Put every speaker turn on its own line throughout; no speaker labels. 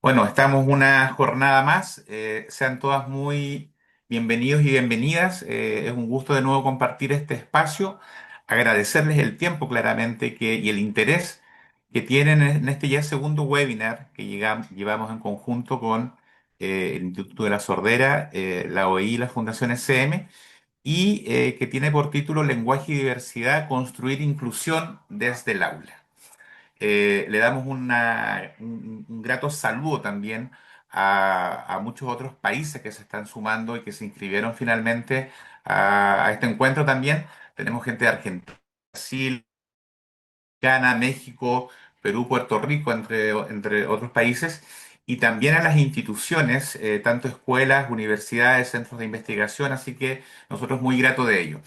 Bueno, estamos una jornada más. Sean todas muy bienvenidos y bienvenidas. Es un gusto de nuevo compartir este espacio. Agradecerles el tiempo claramente y el interés que tienen en este ya segundo webinar que llevamos en conjunto con el Instituto de la Sordera, la OI y la Fundación SM, y que tiene por título Lenguaje y Diversidad, construir inclusión desde el aula. Le damos un grato saludo también a muchos otros países que se están sumando y que se inscribieron finalmente a este encuentro también. Tenemos gente de Argentina, Brasil, Ghana, México, Perú, Puerto Rico, entre otros países, y también a las instituciones, tanto escuelas, universidades, centros de investigación, así que nosotros muy gratos de ello.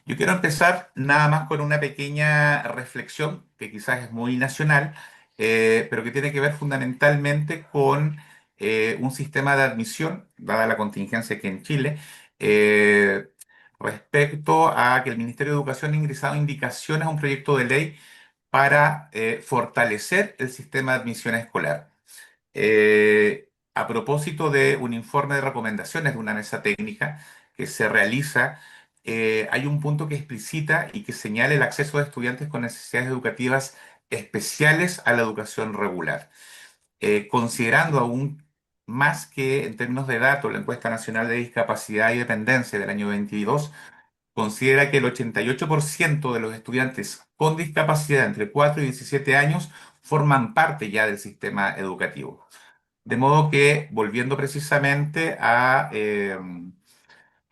Yo quiero empezar nada más con una pequeña reflexión que quizás es muy nacional, pero que tiene que ver fundamentalmente con un sistema de admisión, dada la contingencia que en Chile, eh, respecto a que el Ministerio de Educación ha ingresado indicaciones a un proyecto de ley para fortalecer el sistema de admisión escolar. A propósito de un informe de recomendaciones de una mesa técnica que se realiza, hay un punto que explicita y que señala el acceso de estudiantes con necesidades educativas especiales a la educación regular, considerando aún más que en términos de datos la encuesta nacional de discapacidad y dependencia del año 22 considera que el 88% de los estudiantes con discapacidad entre 4 y 17 años forman parte ya del sistema educativo. De modo que, volviendo precisamente a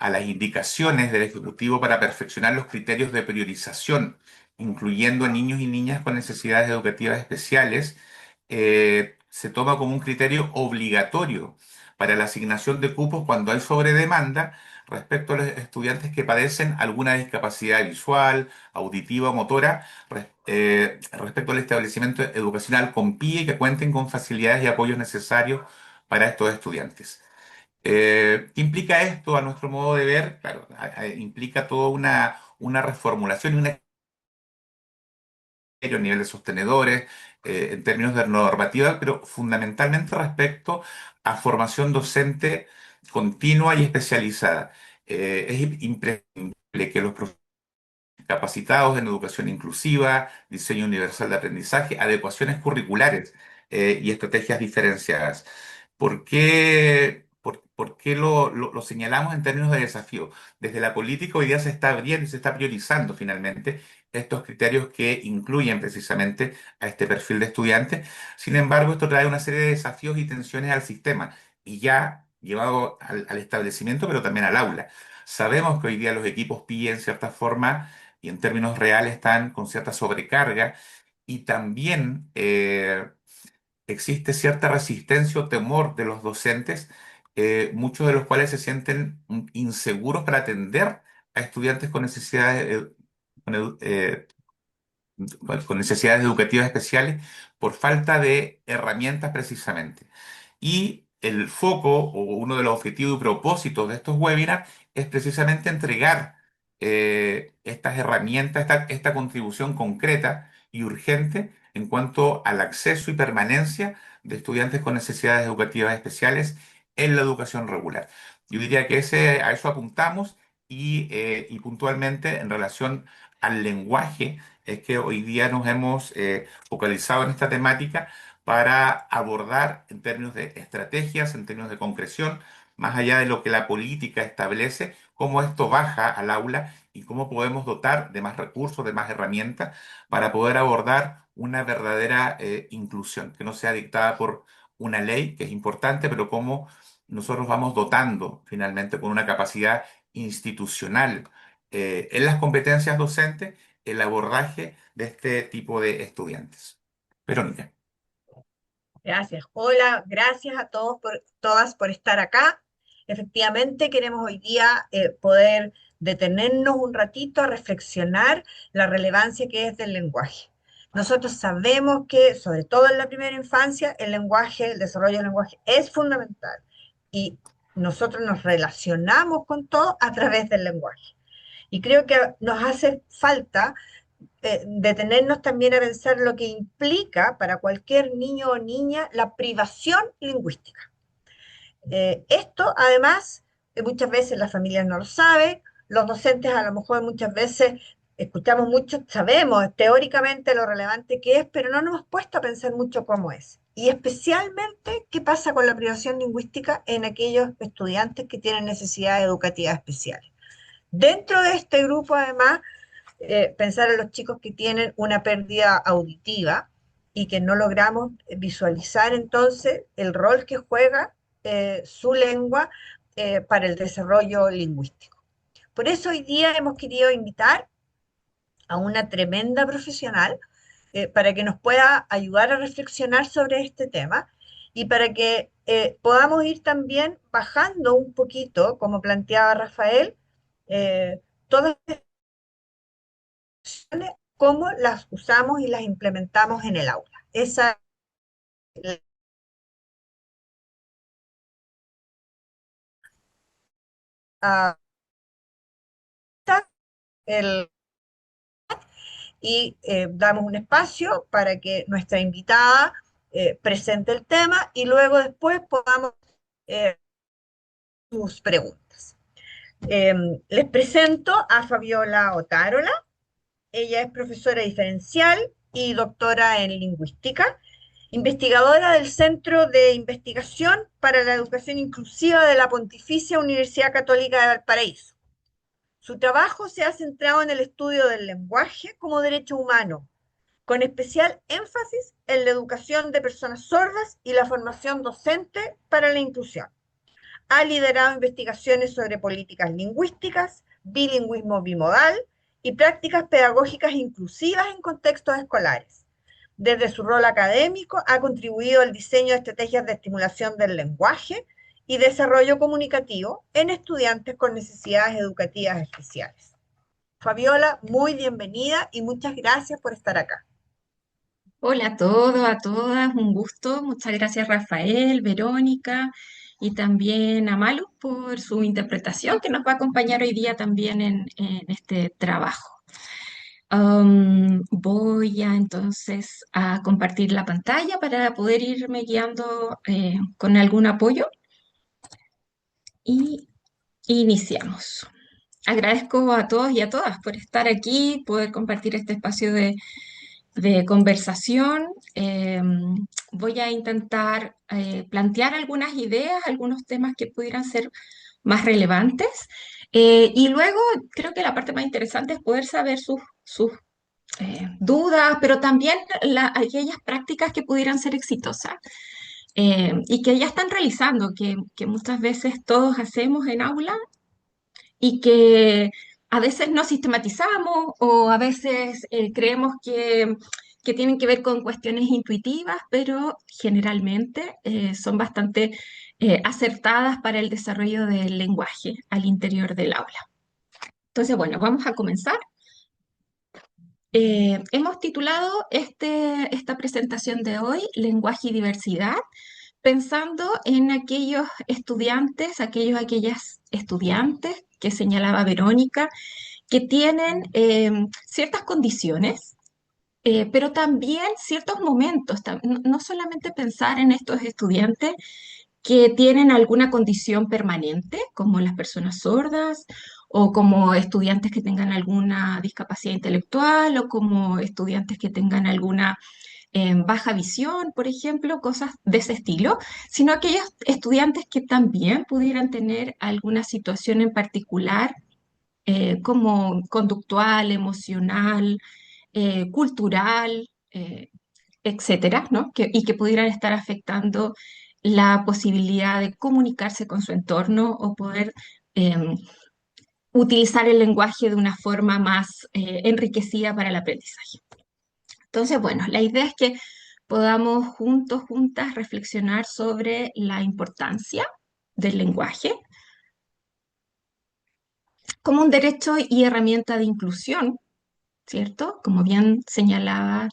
las indicaciones del Ejecutivo para perfeccionar los criterios de priorización, incluyendo a niños y niñas con necesidades educativas especiales, se toma como un criterio obligatorio para la asignación de cupos cuando hay sobredemanda respecto a los estudiantes que padecen alguna discapacidad visual, auditiva o motora, respecto al establecimiento educacional con PIE y que cuenten con facilidades y apoyos necesarios para estos estudiantes. ¿Qué implica esto a nuestro modo de ver? Claro, implica toda una reformulación y un a nivel de sostenedores, en términos de normativa, pero fundamentalmente respecto a formación docente continua y especializada. Es imprescindible que los profesores capacitados en educación inclusiva, diseño universal de aprendizaje, adecuaciones curriculares y estrategias diferenciadas. ¿Por qué lo señalamos en términos de desafío? Desde la política hoy día se está abriendo y se está priorizando finalmente estos criterios que incluyen precisamente a este perfil de estudiantes. Sin embargo, esto trae una serie de desafíos y tensiones al sistema y ya llevado al establecimiento, pero también al aula. Sabemos que hoy día los equipos PIE en cierta forma y en términos reales están con cierta sobrecarga y también existe cierta resistencia o temor de los docentes, muchos de los cuales se sienten inseguros para atender a estudiantes con necesidades, con necesidades educativas especiales por falta de herramientas precisamente. Y el foco o uno de los objetivos y propósitos de estos webinars es precisamente entregar estas herramientas, esta contribución concreta y urgente en cuanto al acceso y permanencia de estudiantes con necesidades educativas especiales en la educación regular. Yo diría que a eso apuntamos y puntualmente en relación al lenguaje es que hoy día nos hemos focalizado en esta temática para abordar en términos de estrategias, en términos de concreción, más allá de lo que la política establece, cómo esto baja al aula y cómo podemos dotar de más recursos, de más herramientas para poder abordar una verdadera inclusión, que no sea dictada por una ley, que es importante, pero cómo nosotros vamos dotando finalmente con una capacidad institucional en las competencias docentes el abordaje de este tipo de estudiantes. Verónica.
Gracias. Hola, gracias a todos por todas por estar acá. Efectivamente, queremos hoy día poder detenernos un ratito a reflexionar la relevancia que es del lenguaje. Nosotros sabemos que, sobre todo en la primera infancia, el lenguaje, el desarrollo del lenguaje es fundamental y nosotros nos relacionamos con todo a través del lenguaje. Y creo que nos hace falta detenernos también a pensar lo que implica para cualquier niño o niña la privación lingüística. Esto, además, muchas veces las familias no lo saben, los docentes a lo mejor muchas veces escuchamos mucho, sabemos teóricamente lo relevante que es, pero no nos hemos puesto a pensar mucho cómo es. Y especialmente qué pasa con la privación lingüística en aquellos estudiantes que tienen necesidades educativas especiales. Dentro de este grupo, además, pensar en los chicos que tienen una pérdida auditiva y que no logramos visualizar entonces el rol que juega su lengua para el desarrollo lingüístico. Por eso hoy día hemos querido invitar a una tremenda profesional para que nos pueda ayudar a reflexionar sobre este tema y para que podamos ir también bajando un poquito, como planteaba Rafael, todas cómo las usamos y las implementamos en el aula. Esa es la, el, y damos un espacio para que nuestra invitada presente el tema y luego después podamos eh, sus preguntas. Eh, Les presento a Fabiola Otárola. Ella es profesora diferencial y doctora en lingüística, investigadora del Centro de Investigación para la Educación Inclusiva de la Pontificia Universidad Católica de Valparaíso. Su trabajo se ha centrado en el estudio del lenguaje como derecho humano, con especial énfasis en la educación de personas sordas y la formación docente para la inclusión. Ha liderado investigaciones sobre políticas lingüísticas, bilingüismo bimodal y prácticas pedagógicas inclusivas en contextos escolares. Desde su rol académico ha contribuido al diseño de estrategias de estimulación del lenguaje y desarrollo comunicativo en estudiantes con necesidades educativas especiales. Fabiola, muy bienvenida y muchas gracias por estar acá.
Hola a todos, a todas, un gusto. Muchas gracias Rafael, Verónica y también a Malu por su interpretación que nos va a acompañar hoy día también en este trabajo. Voy a entonces a compartir la pantalla para poder irme guiando con algún apoyo y iniciamos. Agradezco a todos y a todas por estar aquí, poder compartir este espacio de conversación. Voy a intentar plantear algunas ideas, algunos temas que pudieran ser más relevantes. Y luego creo que la parte más interesante es poder saber sus dudas, pero también aquellas prácticas que pudieran ser exitosas. Y que ya están realizando, que muchas veces todos hacemos en aula y que a veces no sistematizamos o a veces creemos que tienen que ver con cuestiones intuitivas, pero generalmente son bastante acertadas para el desarrollo del lenguaje al interior del aula. Entonces, bueno, vamos a comenzar. Hemos titulado esta presentación de hoy, Lenguaje y Diversidad, pensando en aquellos estudiantes, aquellas estudiantes que señalaba Verónica, que tienen ciertas condiciones, pero también ciertos momentos. No solamente pensar en estos estudiantes que tienen alguna condición permanente, como las personas sordas, o como estudiantes que tengan alguna discapacidad intelectual, o como estudiantes que tengan alguna baja visión, por ejemplo, cosas de ese estilo, sino aquellos estudiantes que también pudieran tener alguna situación en particular, como conductual, emocional, cultural, etcétera, ¿no? Y que pudieran estar afectando la posibilidad de comunicarse con su entorno o poder utilizar el lenguaje de una forma más enriquecida para el aprendizaje. Entonces, bueno, la idea es que podamos juntos, juntas, reflexionar sobre la importancia del lenguaje como un derecho y herramienta de inclusión, ¿cierto? Como bien señalaba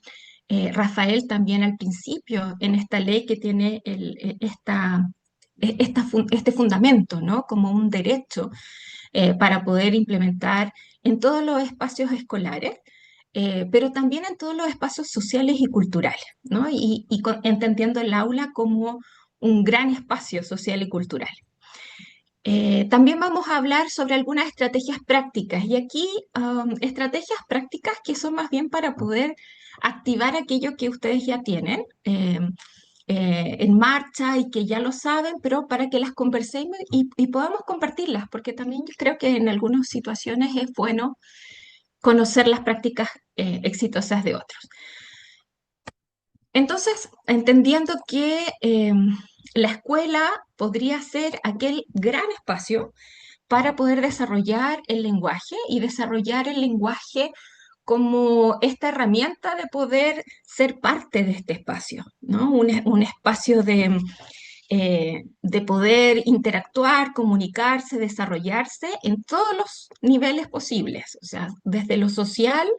Rafael también al principio, en esta ley que tiene este fundamento, ¿no? Como un derecho para poder implementar en todos los espacios escolares. pero también en todos los espacios sociales y culturales, ¿no? Entendiendo el aula como un gran espacio social y cultural. También vamos a hablar sobre algunas estrategias prácticas y aquí estrategias prácticas que son más bien para poder activar aquello que ustedes ya tienen en marcha y que ya lo saben, pero para que las conversemos y podamos compartirlas, porque también yo creo que en algunas situaciones es bueno conocer las prácticas exitosas de otros. Entonces, entendiendo que la escuela podría ser aquel gran espacio para poder desarrollar el lenguaje y desarrollar el lenguaje como esta herramienta de poder ser parte de este espacio, ¿no? Un espacio de poder interactuar, comunicarse, desarrollarse en todos los niveles posibles, o sea, desde lo social,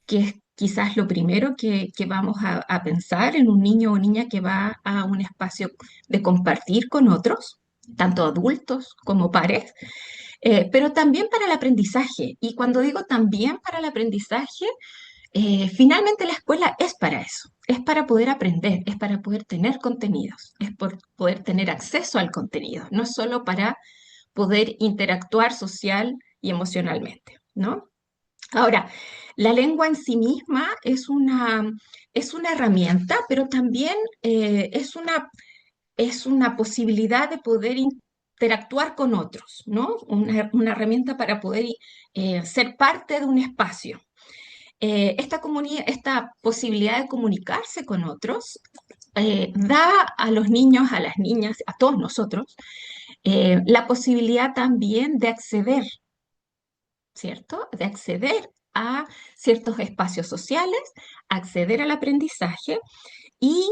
que es quizás lo primero que vamos a pensar en un niño o niña que va a un espacio de compartir con otros, tanto adultos como pares, pero también para el aprendizaje. Y cuando digo también para el aprendizaje, finalmente la escuela es para eso, es para poder aprender, es para poder tener contenidos, es por poder tener acceso al contenido, no solo para poder interactuar social y emocionalmente, ¿no? Ahora, la lengua en sí misma es una herramienta, pero también es una posibilidad de poder interactuar con otros, ¿no? Una herramienta para poder ser parte de un espacio. Esta posibilidad de comunicarse con otros da a los niños, a las niñas, a todos nosotros, la posibilidad también de acceder, ¿cierto? De acceder a ciertos espacios sociales, acceder al aprendizaje y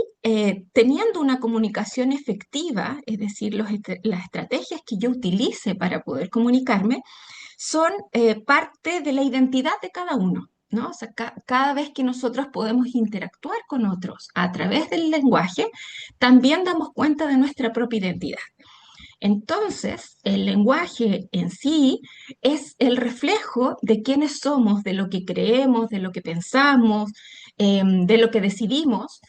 teniendo una comunicación efectiva, es decir, las estrategias que yo utilice para poder comunicarme, son parte de la identidad de cada uno, ¿no? O sea, cada vez que nosotros podemos interactuar con otros a través del lenguaje, también damos cuenta de nuestra propia identidad. Entonces, el lenguaje en sí es el reflejo de quiénes somos, de lo que creemos, de lo que pensamos, de lo que decidimos.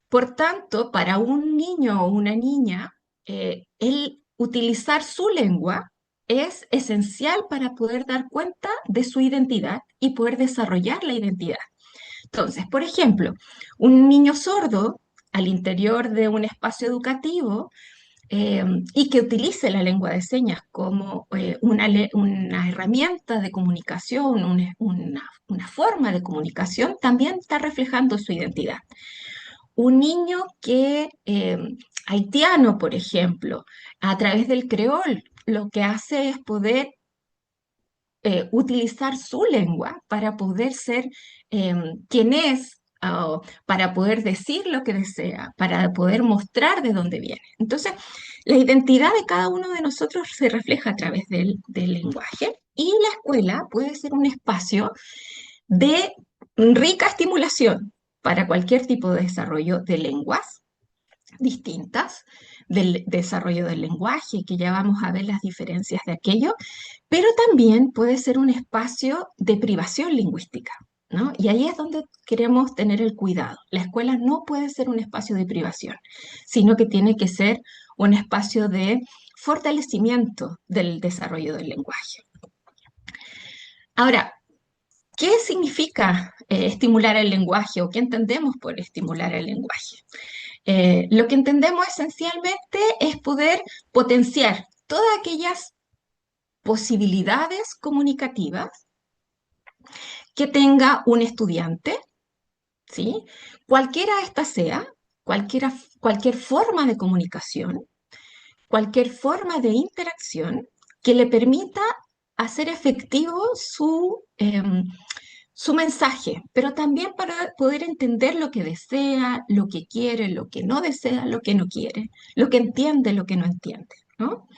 Por tanto, para un niño o una niña, el utilizar su lengua es esencial para poder dar cuenta de su identidad y poder desarrollar la identidad. Entonces, por ejemplo, un niño sordo al interior de un espacio educativo y que utilice la lengua de señas como una herramienta de comunicación, una forma de comunicación, también está reflejando su identidad. Un niño haitiano, por ejemplo, a través del creol, lo que hace es poder utilizar su lengua para poder ser quien es, para poder decir lo que desea, para poder mostrar de dónde viene. Entonces, la identidad de cada uno de nosotros se refleja a través del lenguaje y la escuela puede ser un espacio de rica estimulación para cualquier tipo de desarrollo de lenguas distintas, del desarrollo del lenguaje, que ya vamos a ver las diferencias de aquello, pero también puede ser un espacio de privación lingüística, ¿no? Y ahí es donde queremos tener el cuidado. La escuela no puede ser un espacio de privación, sino que tiene que ser un espacio de fortalecimiento del desarrollo del lenguaje. Ahora, ¿qué significa estimular el lenguaje o qué entendemos por estimular el lenguaje? Lo que entendemos esencialmente es poder potenciar todas aquellas posibilidades comunicativas que tenga un estudiante, ¿sí? Cualquiera esta sea, cualquier forma de comunicación, cualquier forma de interacción que le permita hacer efectivo su mensaje, pero también para poder entender lo que desea, lo que quiere, lo que no desea, lo que no quiere, lo que entiende, lo que no entiende, ¿no?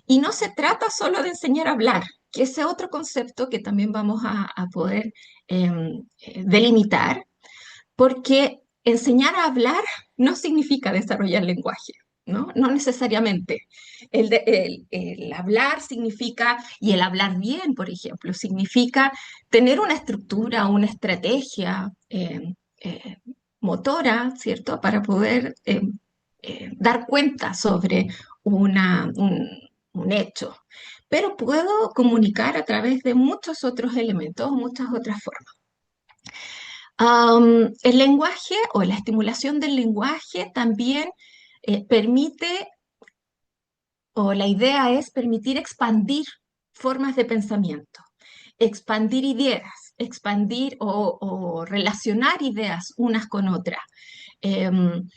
Y no se trata solo de enseñar a hablar, que ese otro concepto que también vamos a poder delimitar, porque enseñar a hablar no significa desarrollar lenguaje, ¿no? No necesariamente. El hablar significa, y el hablar bien, por ejemplo, significa tener una estructura, una estrategia eh, motora, ¿cierto? Para poder dar cuenta sobre un hecho. Pero puedo comunicar a través de muchos otros elementos, muchas otras formas. El lenguaje o la estimulación del lenguaje también permite, o la idea es permitir expandir formas de pensamiento, expandir ideas, expandir o relacionar ideas unas con otras. Em,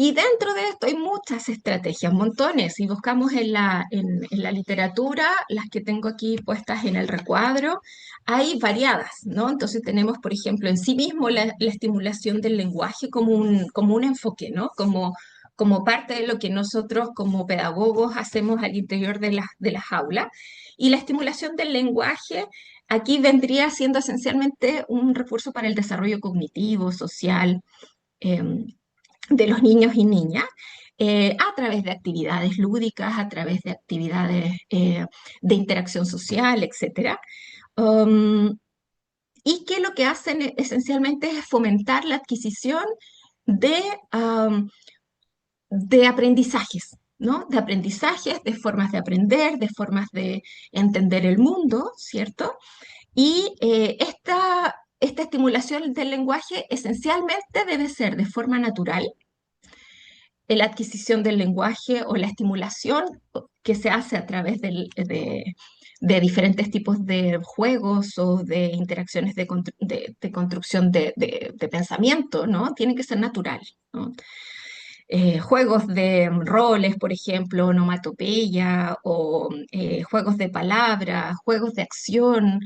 y dentro de esto hay muchas estrategias, montones. Si buscamos en la literatura, las que tengo aquí puestas en el recuadro, hay variadas, ¿no? Entonces tenemos, por ejemplo, en sí mismo la estimulación del lenguaje como un enfoque, ¿no? Como parte de lo que nosotros como pedagogos hacemos al interior de las aulas. Y la estimulación del lenguaje aquí vendría siendo esencialmente un recurso para el desarrollo cognitivo, social. em, de los niños y niñas a través de actividades lúdicas, a través de actividades de interacción social, etcétera. Um, y que lo que hacen esencialmente es fomentar la adquisición de, um, de aprendizajes, ¿no? De aprendizajes, de formas de aprender, de formas de entender el mundo, ¿cierto? Y esta estimulación del lenguaje esencialmente debe ser de forma natural, la adquisición del lenguaje o la estimulación que se hace a través de diferentes tipos de juegos o de interacciones de construcción de pensamiento, ¿no? Tiene que ser natural, ¿no? Juegos de roles, por ejemplo, onomatopeya o juegos de palabras, juegos de acción,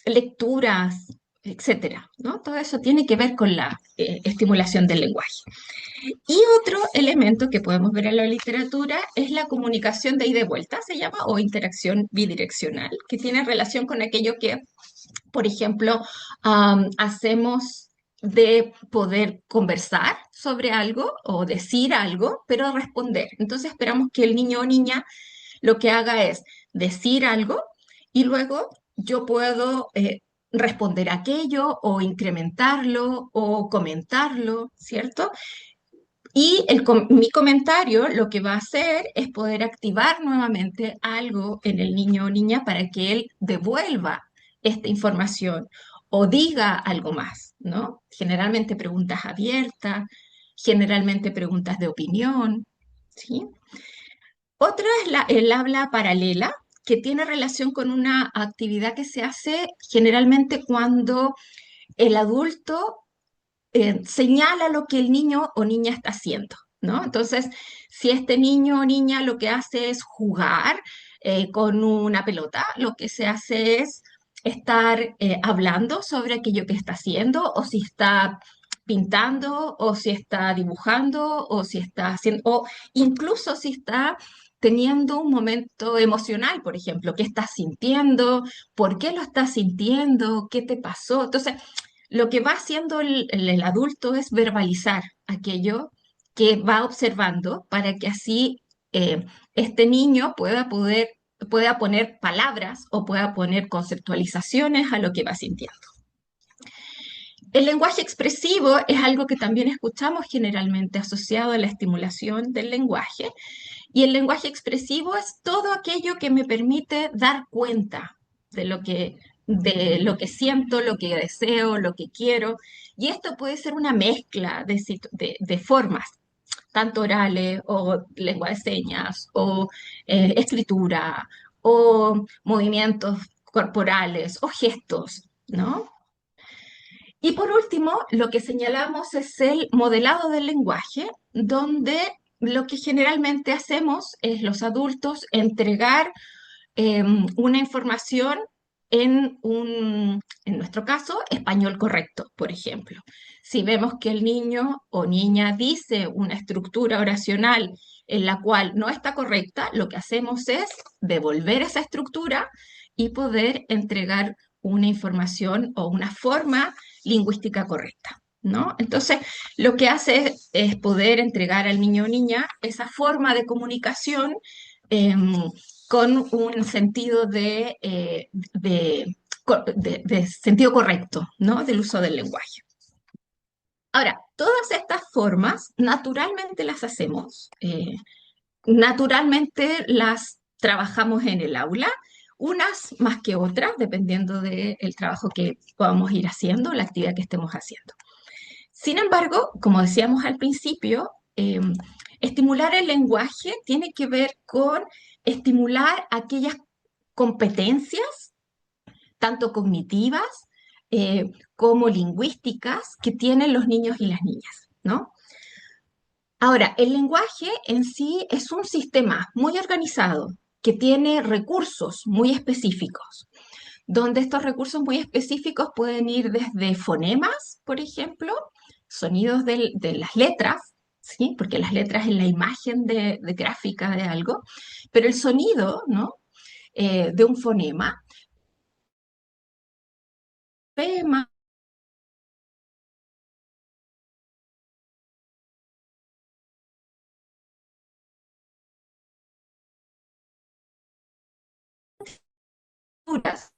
lecturas, etcétera, ¿no? Todo eso tiene que ver con la estimulación del lenguaje. Y otro elemento que podemos ver en la literatura es la comunicación de ida y vuelta, se llama, o interacción bidireccional, que tiene relación con aquello que, por ejemplo, hacemos de poder conversar sobre algo o decir algo, pero responder. Entonces esperamos que el niño o niña lo que haga es decir algo y luego yo puedo responder aquello o incrementarlo o comentarlo, ¿cierto? Y mi comentario lo que va a hacer es poder activar nuevamente algo en el niño o niña para que él devuelva esta información o diga algo más, ¿no? Generalmente preguntas abiertas, generalmente preguntas de opinión, ¿sí? Otra es el habla paralela, que tiene relación con una actividad que se hace generalmente cuando el adulto señala lo que el niño o niña está haciendo, ¿no? Entonces, si este niño o niña lo que hace es jugar con una pelota, lo que se hace es estar hablando sobre aquello que está haciendo, o si está pintando, o si está dibujando, o si está haciendo, o incluso si está teniendo un momento emocional, por ejemplo, ¿qué estás sintiendo? ¿Por qué lo estás sintiendo? ¿Qué te pasó? Entonces, lo que va haciendo el adulto es verbalizar aquello que va observando para que así este niño pueda poner palabras o pueda poner conceptualizaciones a lo que va sintiendo. El lenguaje expresivo es algo que también escuchamos generalmente asociado a la estimulación del lenguaje, y el lenguaje expresivo es todo aquello que me permite dar cuenta de de lo que siento, lo que deseo, lo que quiero. Y esto puede ser una mezcla de formas, tanto orales o lengua de señas o escritura o movimientos corporales o gestos, ¿no? Y por último, lo que señalamos es el modelado del lenguaje, donde lo que generalmente hacemos es los adultos entregar una información en nuestro caso, español correcto, por ejemplo. Si vemos que el niño o niña dice una estructura oracional en la cual no está correcta, lo que hacemos es devolver esa estructura y poder entregar una información o una forma lingüística correcta. ¿no? Entonces, lo que hace es poder entregar al niño o niña esa forma de comunicación em, con un sentido de sentido correcto, ¿no? Del uso del lenguaje. Ahora, todas estas formas naturalmente las hacemos, naturalmente las trabajamos en el aula, unas más que otras, dependiendo del trabajo que podamos ir haciendo, la actividad que estemos haciendo. Sin embargo, como decíamos al principio, estimular el lenguaje tiene que ver con estimular aquellas competencias, tanto cognitivas como lingüísticas, que tienen los niños y las niñas, ¿no? Ahora, el lenguaje en sí es un sistema muy organizado que tiene recursos muy específicos, donde estos recursos muy específicos pueden ir desde fonemas, por ejemplo, sonidos de las letras, ¿sí? Porque las letras es la imagen de gráfica de algo, pero el sonido, ¿no? De un fonema, más duras,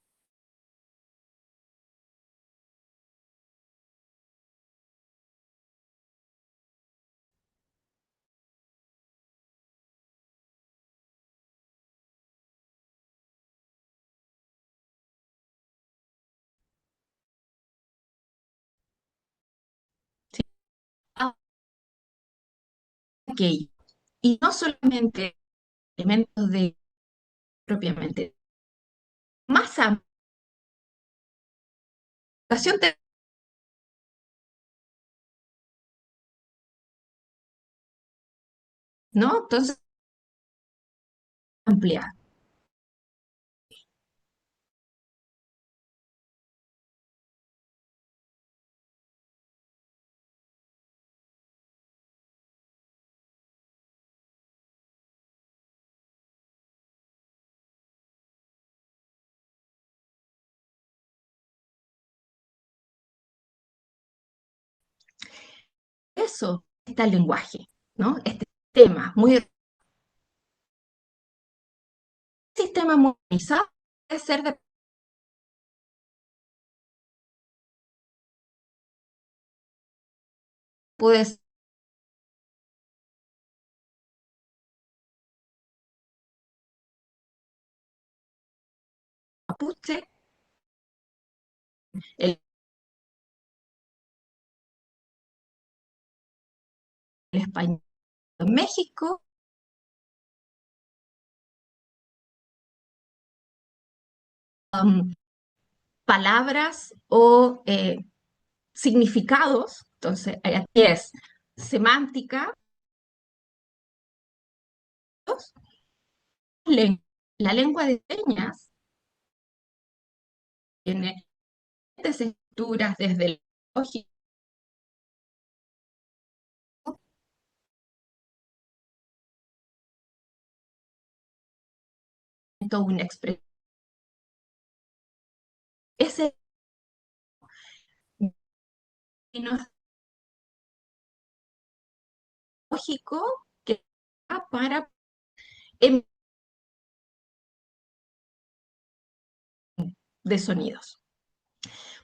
¿sí? Aquello. Y no solamente elementos de propiamente, más ampliación, ¿no? Entonces, ampliar. Eso está el lenguaje, ¿no? Este sistema muy organizado puede ser puede ser mapuche, el, el español en México, um, palabras o significados. Entonces, aquí es semántica, la lengua de señas tiene estas estructuras desde el lógico, una expresión. Ese lógico que va para em- de sonidos.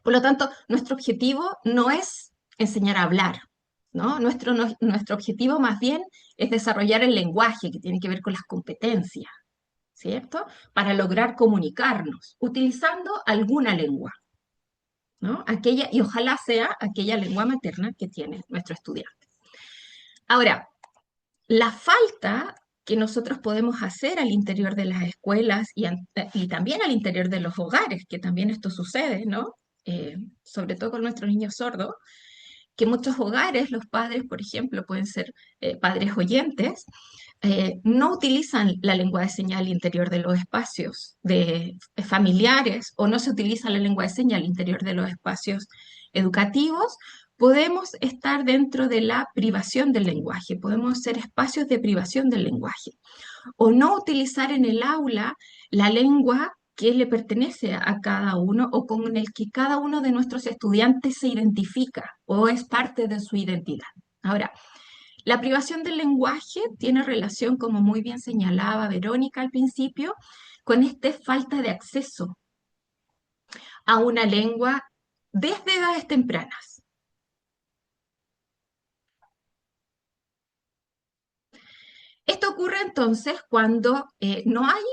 Por lo tanto, nuestro objetivo no es enseñar a hablar, ¿no? Nuestro objetivo más bien es desarrollar el lenguaje que tiene que ver con las competencias, ¿cierto? Para lograr comunicarnos utilizando alguna lengua, ¿no? Aquella, y ojalá sea aquella lengua materna que tiene nuestro estudiante. Ahora, la falta que nosotros podemos hacer al interior de las escuelas y también al interior de los hogares, que también esto sucede, ¿no? Sobre todo con nuestros niños sordos, que muchos hogares, los padres, por ejemplo, pueden ser padres oyentes, no utilizan la lengua de señal al interior de los espacios familiares o no se utiliza la lengua de señal al interior de los espacios educativos, podemos estar dentro de la privación del lenguaje, podemos ser espacios de privación del lenguaje o no utilizar en el aula la lengua que le pertenece a cada uno o con el que cada uno de nuestros estudiantes se identifica o es parte de su identidad. Ahora, la privación del lenguaje tiene relación, como muy bien señalaba Verónica al principio, con esta falta de acceso a una lengua desde edades tempranas. Esto ocurre entonces cuando no hay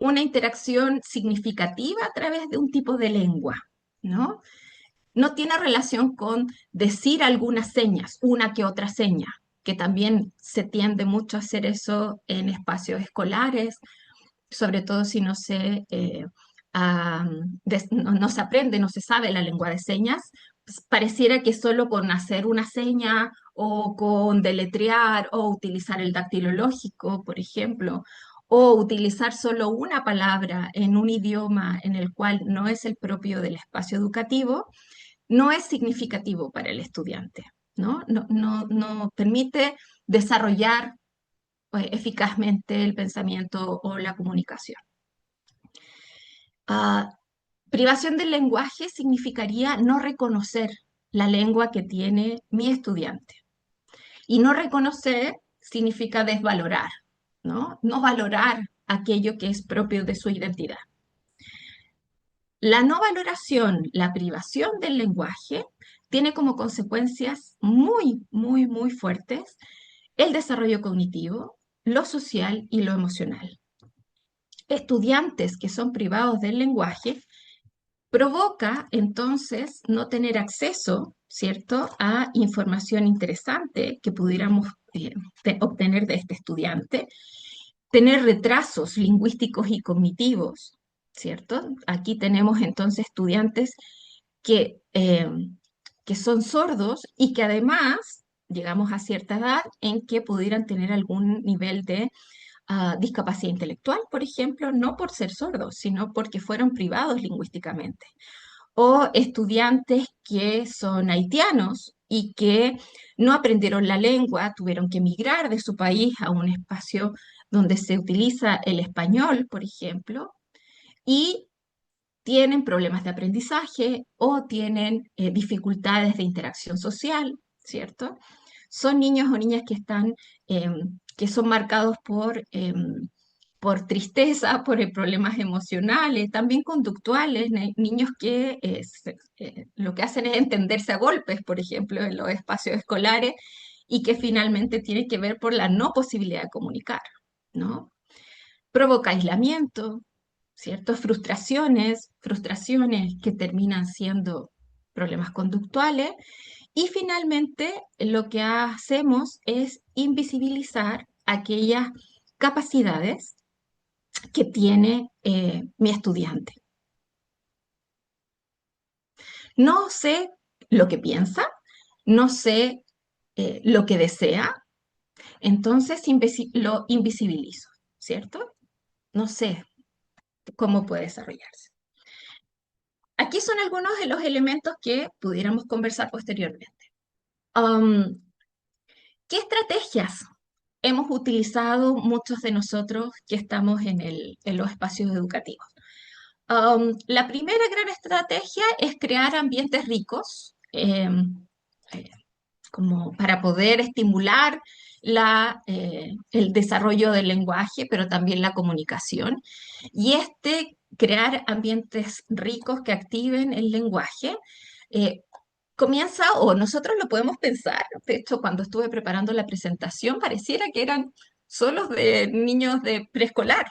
una interacción significativa a través de un tipo de lengua, ¿no? No tiene relación con decir algunas señas, una que otra seña, que también se tiende mucho a hacer eso en espacios escolares, sobre todo si no se, no se aprende, no se sabe la lengua de señas, pues pareciera que solo con hacer una seña o con deletrear o utilizar el dactilológico, por ejemplo, o utilizar solo una palabra en un idioma en el cual no es el propio del espacio educativo, no es significativo para el estudiante, ¿no? No permite desarrollar eficazmente el pensamiento o la comunicación. Ah, privación del lenguaje significaría no reconocer la lengua que tiene mi estudiante. Y no reconocer significa desvalorar, ¿no? No valorar aquello que es propio de su identidad. La no valoración, la privación del lenguaje, tiene como consecuencias muy fuertes el desarrollo cognitivo, lo social y lo emocional. Estudiantes que son privados del lenguaje provoca entonces no tener acceso, ¿cierto?, a información interesante que pudiéramos obtener de este estudiante, tener retrasos lingüísticos y cognitivos, ¿cierto? Aquí tenemos entonces estudiantes que, que son sordos y que además llegamos a cierta edad en que pudieran tener algún nivel de discapacidad intelectual, por ejemplo, no por ser sordos, sino porque fueron privados lingüísticamente. O estudiantes que son haitianos y que no aprendieron la lengua, tuvieron que emigrar de su país a un espacio donde se utiliza el español, por ejemplo, y tienen problemas de aprendizaje o tienen dificultades de interacción social, ¿cierto? Son niños o niñas que están, que son marcados por tristeza, por problemas emocionales, también conductuales, niños que lo que hacen es entenderse a golpes, por ejemplo, en los espacios escolares, y que finalmente tiene que ver por la no posibilidad de comunicar, ¿no? Provoca aislamiento, ¿cierto? Frustraciones que terminan siendo problemas conductuales. Y finalmente, lo que hacemos es invisibilizar aquellas capacidades que tiene mi estudiante. No sé lo que piensa, no sé lo que desea, entonces lo invisibilizo, ¿cierto? No sé cómo puede desarrollarse. Aquí son algunos de los elementos que pudiéramos conversar posteriormente. Um, ¿Qué estrategias hemos utilizado muchos de nosotros que estamos en los espacios educativos? La primera gran estrategia es crear ambientes ricos, eh, como para poder estimular el desarrollo del lenguaje, pero también la comunicación. Y crear ambientes ricos que activen el lenguaje, eh, comienza, o nosotros lo podemos pensar, de hecho, cuando estuve preparando la presentación, pareciera que eran solos de niños de preescolar.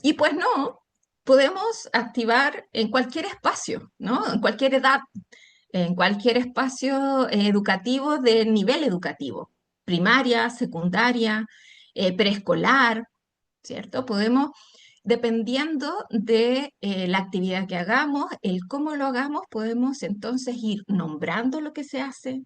Y pues no, podemos activar en cualquier espacio, ¿no? En cualquier edad, en cualquier espacio educativo de nivel educativo, primaria, secundaria, preescolar, ¿cierto? Podemos, dependiendo de la actividad que hagamos, el cómo lo hagamos, podemos entonces ir nombrando lo que se hace,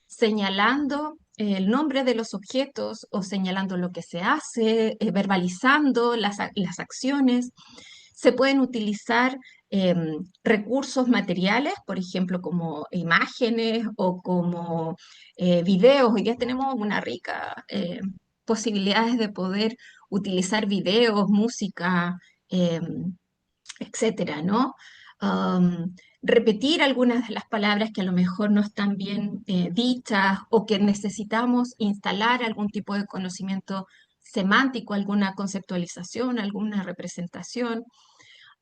señalando el nombre de los objetos o señalando lo que se hace, verbalizando las acciones. Se pueden utilizar recursos materiales, por ejemplo, como imágenes o como videos. Hoy día tenemos una rica posibilidades de poder utilizar videos, música, etcétera, ¿no? Repetir algunas de las palabras que a lo mejor no están bien dichas o que necesitamos instalar algún tipo de conocimiento semántico, alguna conceptualización, alguna representación.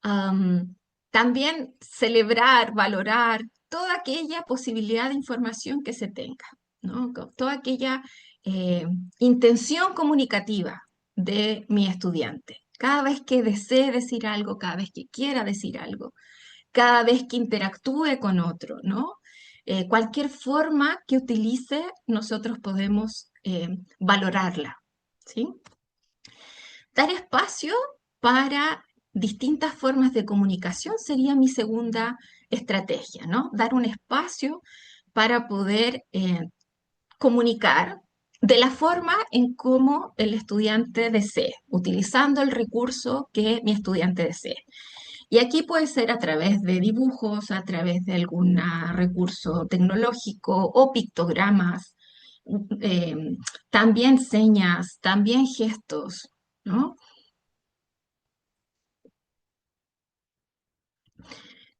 Am, También celebrar, valorar toda aquella posibilidad de información que se tenga, ¿no? Toda aquella eh, intención comunicativa de mi estudiante. Cada vez que desee decir algo, cada vez que quiera decir algo, cada vez que interactúe con otro, ¿no? Cualquier forma que utilice, nosotros podemos valorarla, ¿sí? Dar espacio para distintas formas de comunicación sería mi segunda estrategia, ¿no? Dar un espacio para poder comunicar de la forma en cómo el estudiante desee, utilizando el recurso que mi estudiante desee. Y aquí puede ser a través de dibujos, a través de algún recurso tecnológico o pictogramas, eh, también señas, también gestos, ¿no?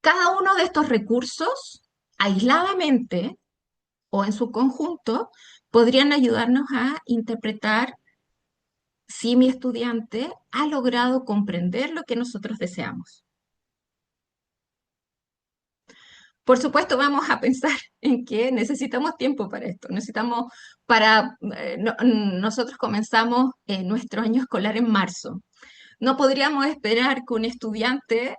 Cada uno de estos recursos, aisladamente o en su conjunto, podrían ayudarnos a interpretar si mi estudiante ha logrado comprender lo que nosotros deseamos. Por supuesto, vamos a pensar en que necesitamos tiempo para esto. Nosotros comenzamos nuestro año escolar en marzo. No podríamos esperar que un estudiante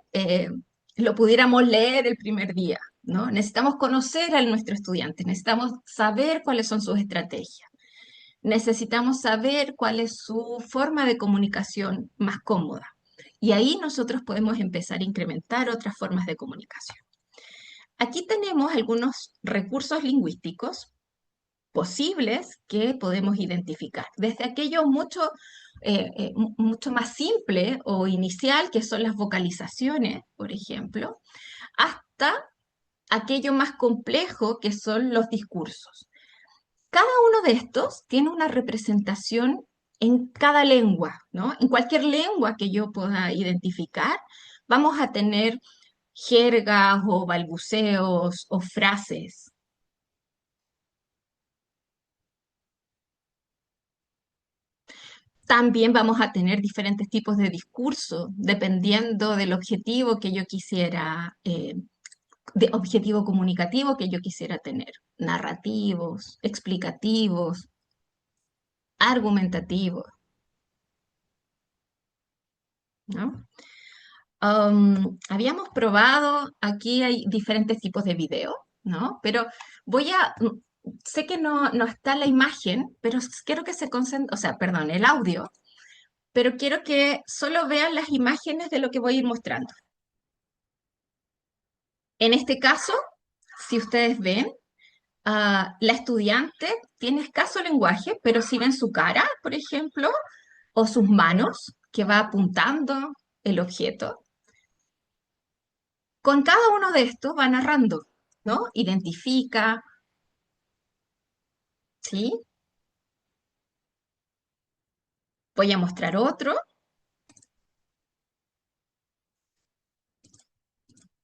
lo pudiéramos leer el primer día, ¿no? Necesitamos conocer a nuestro estudiante, necesitamos saber cuáles son sus estrategias, necesitamos saber cuál es su forma de comunicación más cómoda. Y ahí nosotros podemos empezar a incrementar otras formas de comunicación. Aquí tenemos algunos recursos lingüísticos posibles que podemos identificar. Desde aquello mucho más simple o inicial, que son las vocalizaciones, por ejemplo, hasta aquello más complejo, que son los discursos. Cada uno de estos tiene una representación en cada lengua, ¿no? En cualquier lengua que yo pueda identificar, vamos a tener jergas o balbuceos o frases. También vamos a tener diferentes tipos de discurso, dependiendo del objetivo que yo quisiera, de objetivo comunicativo que yo quisiera tener. Narrativos, explicativos, argumentativos, ¿no? Habíamos probado, aquí hay diferentes tipos de video, ¿no? Pero sé que no está la imagen, pero quiero que se concentren, o sea, perdón, el audio, pero quiero que solo vean las imágenes de lo que voy a ir mostrando. En este caso, si ustedes ven, la estudiante tiene escaso lenguaje, pero si ven su cara, por ejemplo, o sus manos, que va apuntando el objeto, con cada uno de estos va narrando, ¿no? Identifica, ¿sí? Voy a mostrar otro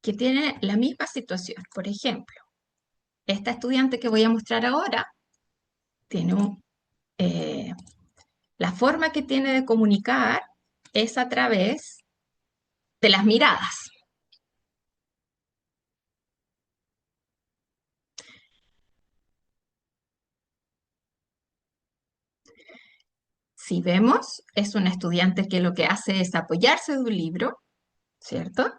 que tiene la misma situación. Por ejemplo, esta estudiante que voy a mostrar ahora tiene eh, la forma que tiene de comunicar es a través de las miradas. Si vemos, es una estudiante que lo que hace es apoyarse de un libro, ¿cierto?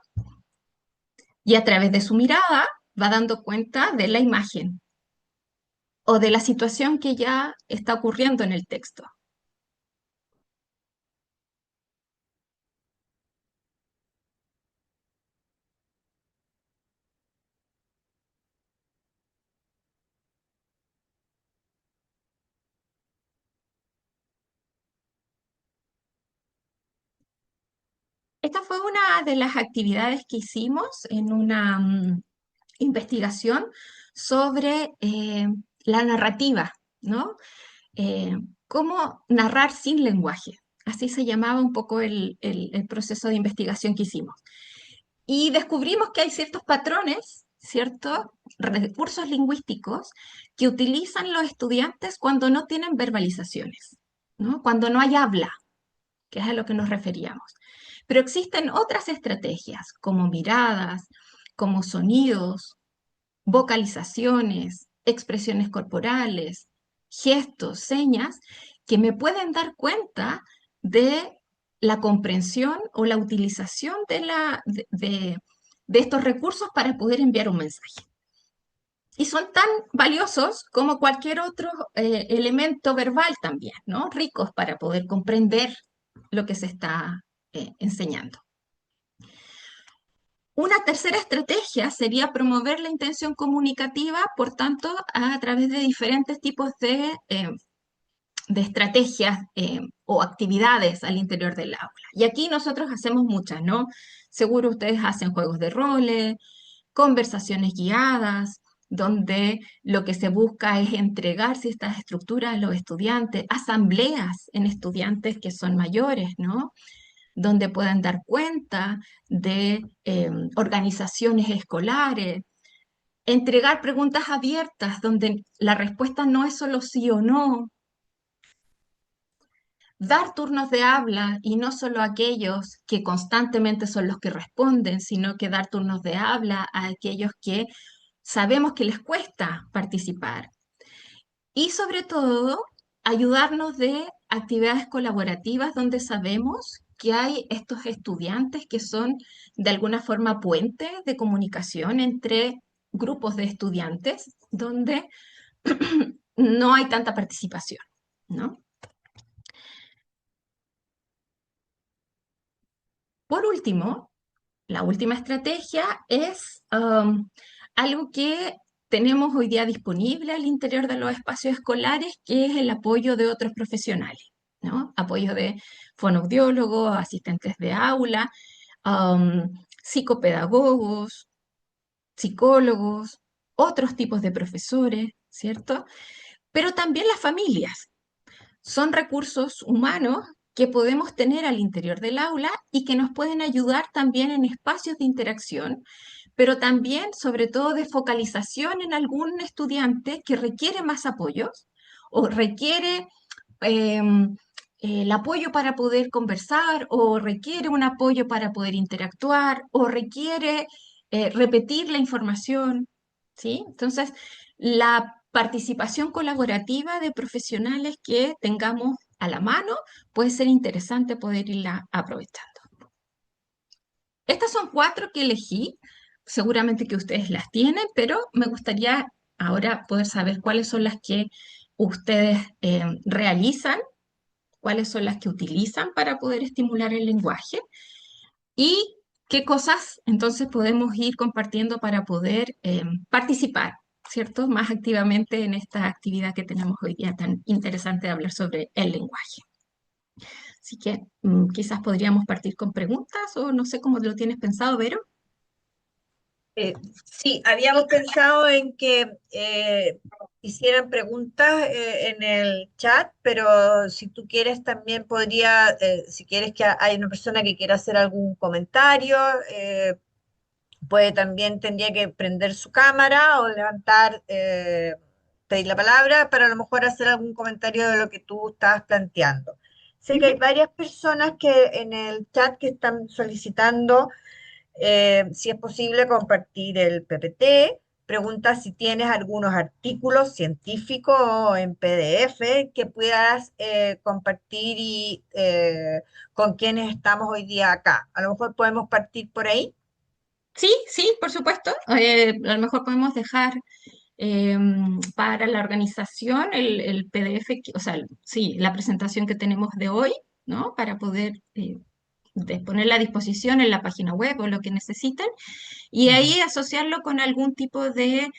Y a través de su mirada va dando cuenta de la imagen o de la situación que ya está ocurriendo en el texto. Esta fue una de las actividades que hicimos en una investigación sobre la narrativa, ¿no? Cómo narrar sin lenguaje. Así se llamaba un poco el proceso de investigación que hicimos. Y descubrimos que hay ciertos patrones, ciertos recursos lingüísticos que utilizan los estudiantes cuando no tienen verbalizaciones, ¿no? Cuando no hay habla, que es a lo que nos referíamos. Pero existen otras estrategias, como miradas, como sonidos, vocalizaciones, expresiones corporales, gestos, señas, que me pueden dar cuenta de la comprensión o la utilización de estos recursos para poder enviar un mensaje. Y son tan valiosos como cualquier otro elemento verbal también, ¿no? Ricos para poder comprender lo que se está enseñando. Una tercera estrategia sería promover la intención comunicativa, por tanto, a través de diferentes tipos de estrategias o actividades al interior del aula. Y aquí nosotros hacemos muchas, ¿no? Seguro ustedes hacen juegos de roles, conversaciones guiadas, donde lo que se busca es entregar estas estructuras a los estudiantes, asambleas en estudiantes que son mayores, ¿no? Donde puedan dar cuenta de organizaciones escolares, entregar preguntas abiertas donde la respuesta no es solo sí o no, dar turnos de habla y no solo aquellos que constantemente son los que responden, sino que dar turnos de habla a aquellos que sabemos que les cuesta participar. Y sobre todo, ayudarnos de actividades colaborativas donde sabemos que hay estos estudiantes que son de alguna forma puentes de comunicación entre grupos de estudiantes donde no hay tanta participación, ¿no? Por último, la última estrategia es algo que tenemos hoy día disponible al interior de los espacios escolares, que es el apoyo de otros profesionales, ¿no? Apoyo de fonoaudiólogos, asistentes de aula, psicopedagogos, psicólogos, otros tipos de profesores, ¿cierto? Pero también las familias. Son recursos humanos que podemos tener al interior del aula y que nos pueden ayudar también en espacios de interacción, pero también, sobre todo, de focalización en algún estudiante que requiere más apoyos o requiere el apoyo para poder conversar o requiere un apoyo para poder interactuar o requiere repetir la información, ¿sí? Entonces, la participación colaborativa de profesionales que tengamos a la mano puede ser interesante poder irla aprovechando. Estas son 4 que elegí, seguramente que ustedes las tienen, pero me gustaría ahora poder saber cuáles son las que ustedes realizan, cuáles son las que utilizan para poder estimular el lenguaje y qué cosas entonces podemos ir compartiendo para poder participar, ¿cierto? Más activamente en esta actividad que tenemos hoy día tan interesante de hablar sobre el lenguaje. Así que quizás podríamos partir con preguntas o no sé cómo lo tienes pensado, Vero.
Eh, sí, habíamos pensado en que hicieran preguntas en el chat, pero si tú quieres también podría, si quieres que hay una persona que quiera hacer algún comentario, puede también tendría que prender su cámara o levantar, pedir la palabra para a lo mejor hacer algún comentario de lo que tú estabas planteando. Sé que hay
Ujú.
varias personas que en el chat que están solicitando si es posible compartir el PPT. Pregunta si tienes algunos artículos científicos o en PDF que puedas compartir y con quienes estamos hoy día acá. A lo mejor podemos partir por ahí.
Sí, sí, por supuesto. A lo mejor podemos dejar para la organización el PDF, o sea, sí, la presentación que tenemos de hoy, ¿no? Para poder ponerla a disposición en la página web o lo que necesiten, y
Ujú.
ahí asociarlo con algún tipo de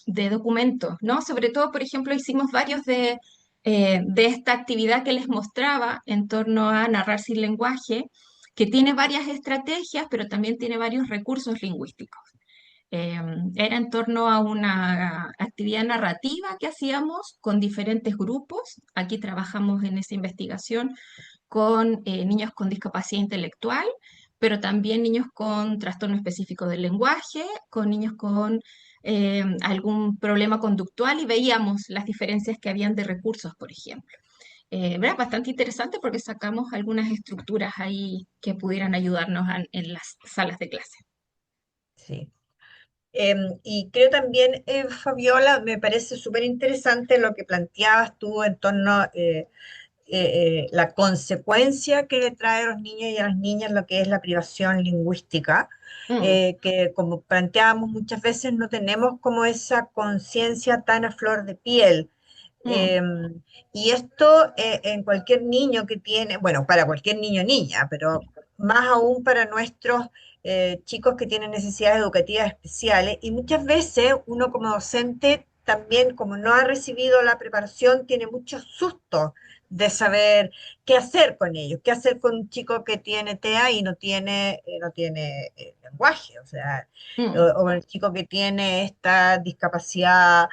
documento, ¿no? Sobre todo, por ejemplo, hicimos varios de esta actividad que les mostraba en torno a narrar sin lenguaje, que tiene varias estrategias, pero también tiene varios recursos lingüísticos. Era en torno a una actividad narrativa que hacíamos con diferentes grupos. Aquí trabajamos en esa investigación con niños con discapacidad intelectual, pero también niños con trastorno específico del lenguaje, con niños con algún problema conductual y veíamos las diferencias que habían de recursos, por ejemplo. Era bastante interesante porque sacamos algunas estructuras ahí que pudieran ayudarnos en las salas de clase.
Sí. Y creo también, Fabiola, me parece súper interesante lo que planteabas tú en torno la consecuencia que le trae a los niños y a las niñas lo que es la privación lingüística,
Mm,
que como planteábamos muchas veces no tenemos como esa conciencia tan a flor de piel.
mm,
Y esto en cualquier niño que tiene, bueno, para cualquier niño o niña, pero más aún para nuestros chicos que tienen necesidades educativas especiales. Y muchas veces uno como docente también, como no ha recibido la preparación, tiene muchos sustos de saber qué hacer con ellos, qué hacer con un chico que tiene TEA y no tiene lenguaje, o sea,
mm,
o el chico que tiene esta discapacidad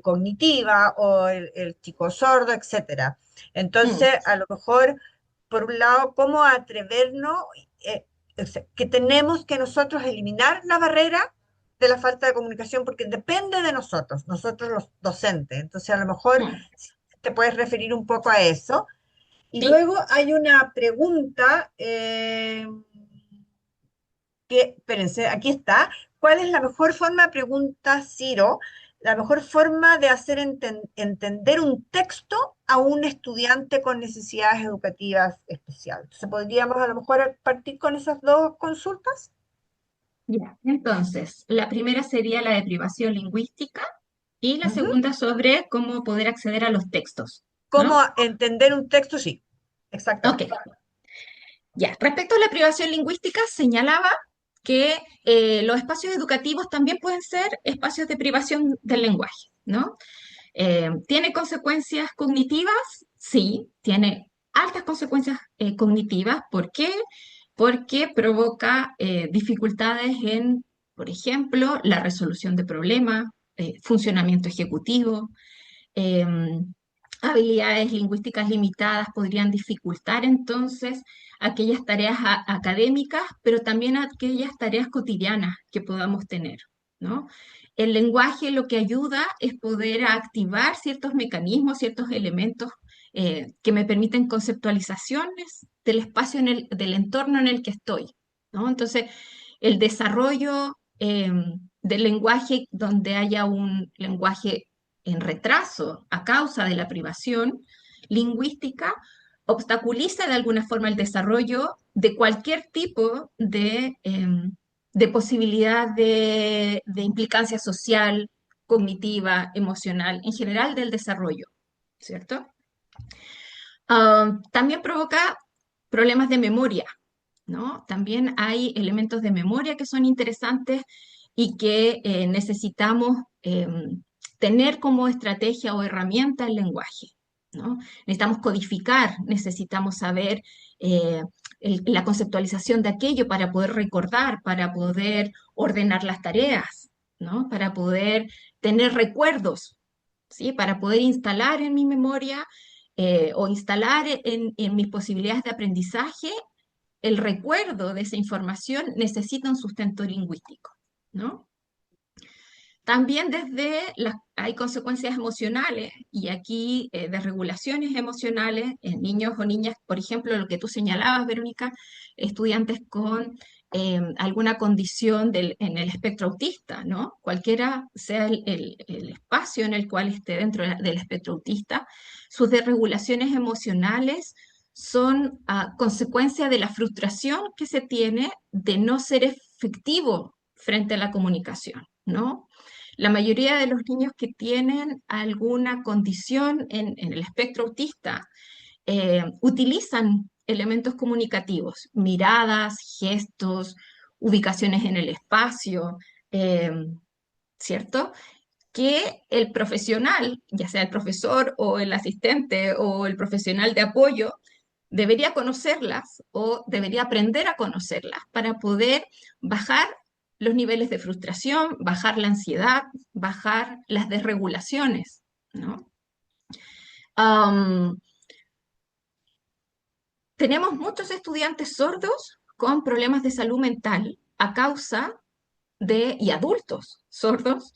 cognitiva o el chico sordo, etcétera.
mm,
Entonces, a lo mejor, por un lado, cómo atrevernos, eh, o sea, que tenemos que nosotros eliminar la barrera de la falta de comunicación porque depende de nosotros los docentes. Entonces, a lo mejor
mm.
si te puedes referir un poco a eso. Y
Sí,
luego hay una pregunta que, espérense, aquí está. ¿Cuál es la mejor forma, pregunta Ciro, la mejor forma de hacer entender un texto a un estudiante con necesidades educativas especiales? Entonces, podríamos a lo mejor partir con esas dos consultas.
ya. Entonces, la primera sería la de privación lingüística y la
Ujú.
segunda sobre cómo poder acceder a los textos,
¿Cómo
¿no?
entender un texto? Sí,
Ok,
exactamente.
ya. Respecto a la privación lingüística, señalaba que los espacios educativos también pueden ser espacios de privación del lenguaje, ¿no? ¿Tiene consecuencias cognitivas? Sí, tiene altas consecuencias cognitivas. ¿Por qué? Porque provoca dificultades en, por ejemplo, la resolución de problemas, funcionamiento ejecutivo, habilidades lingüísticas limitadas podrían dificultar entonces aquellas tareas académicas, pero también aquellas tareas cotidianas que podamos tener, ¿no? El lenguaje lo que ayuda es poder activar ciertos mecanismos, ciertos elementos que me permiten conceptualizaciones del espacio del entorno en el que estoy, ¿no? Entonces, el desarrollo del lenguaje donde haya un lenguaje en retraso a causa de la privación lingüística obstaculiza de alguna forma el desarrollo de cualquier tipo de posibilidad de implicancia social, cognitiva, emocional, en general del desarrollo, ¿cierto? También provoca problemas de memoria, ¿no? También hay elementos de memoria que son interesantes y que necesitamos tener como estrategia o herramienta el lenguaje, ¿no? Necesitamos codificar, necesitamos saber eh, la conceptualización de aquello para poder recordar, para poder ordenar las tareas, ¿no? Para poder tener recuerdos, ¿sí? Para poder instalar en mi memoria o instalar en mis posibilidades de aprendizaje el recuerdo de esa información necesita un sustento lingüístico, ¿no? También hay consecuencias emocionales y aquí desregulaciones emocionales en niños o niñas, por ejemplo, lo que tú señalabas, Verónica, estudiantes con alguna condición en el espectro autista, ¿no? Cualquiera sea el espacio en el cual esté dentro del espectro autista, sus desregulaciones emocionales son consecuencia de la frustración que se tiene de no ser efectivo frente a la comunicación, ¿no? La mayoría de los niños que tienen alguna condición en el espectro autista utilizan elementos comunicativos, miradas, gestos, ubicaciones en el espacio, eh, ¿cierto? Que el profesional, ya sea el profesor o el asistente o el profesional de apoyo, debería conocerlas o debería aprender a conocerlas para poder bajar los niveles de frustración, bajar la ansiedad, bajar las desregulaciones, ¿no? Am, Tenemos muchos estudiantes sordos con problemas de salud mental a causa y adultos sordos